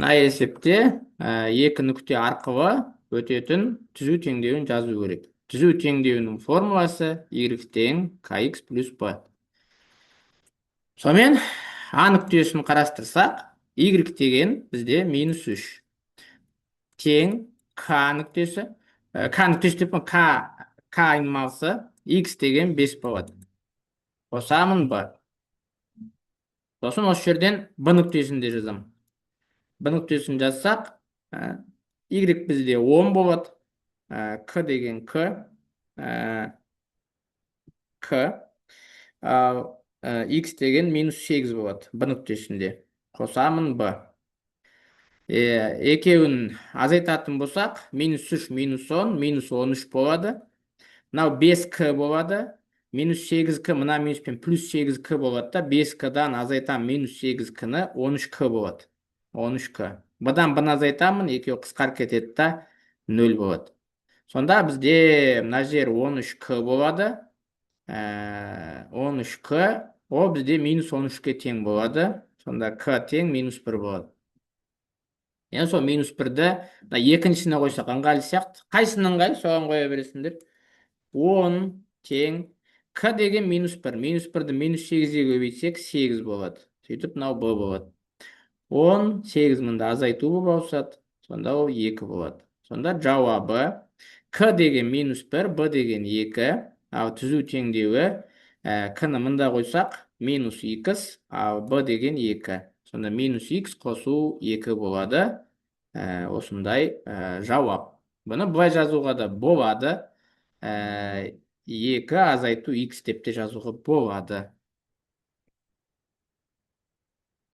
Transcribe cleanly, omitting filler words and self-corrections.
мына есепте екі нүкте арқылы өтетін түзу теңдеуін жазу керек. Түзу теңдеуінің формуласы y тең kx плюс b. Сонымен а нүктесін қарастырсақ, y деген бізде минус 3 тең k нүктесі, k нүктесі деп k айнымалысы x деген 5 болады. Қосамын b. Сосын осы жерден b нүктесін де жазамын. B нүктесін жазсақ, y бізде 10 болады, k деген k, ал x деген минус 8 болады b нүктесінде. Қосамын b. Екеуін азайтатын болсақ, минус 3, минус 10, минус 13 болады. Мынау 5k болады. Минус 8k, мына минуспен плюс 8k болады да, 5k-дан азайтам минус 8k-ні 13k болады. 13k. Бұдан бұны азайтамын, екеуі қысқарып кетеді да, 0 болады. Сонда бізде мына жер 13k болады. 13k, о бізде минус 13-ке тең болады. Сонда k тең минус 1 болады. Енді сол минус 1-ді екіншісіне қойсақ ыңғайлы сияқты. Қайсының ыңғайлы, соған қоя бересіңдер. 10 тең k деген минус 1. Минус 1-ді минус 8-ге көбейтсек 8 болады. Сөйтіп, мынау b болады. 10, 8 мында азайту болып ауысады. Сонда ол 2 болады. Сонда жауабы k деген минус 1, b деген 2. Ал түзу теңдеуі k-ні мында қойсақ минус x, ал b деген 2. Сонда минус x қосу 2 болады. Осындай жауап. Бұны былай жазуға да болады. 2 азайту x деп те жазуға болады.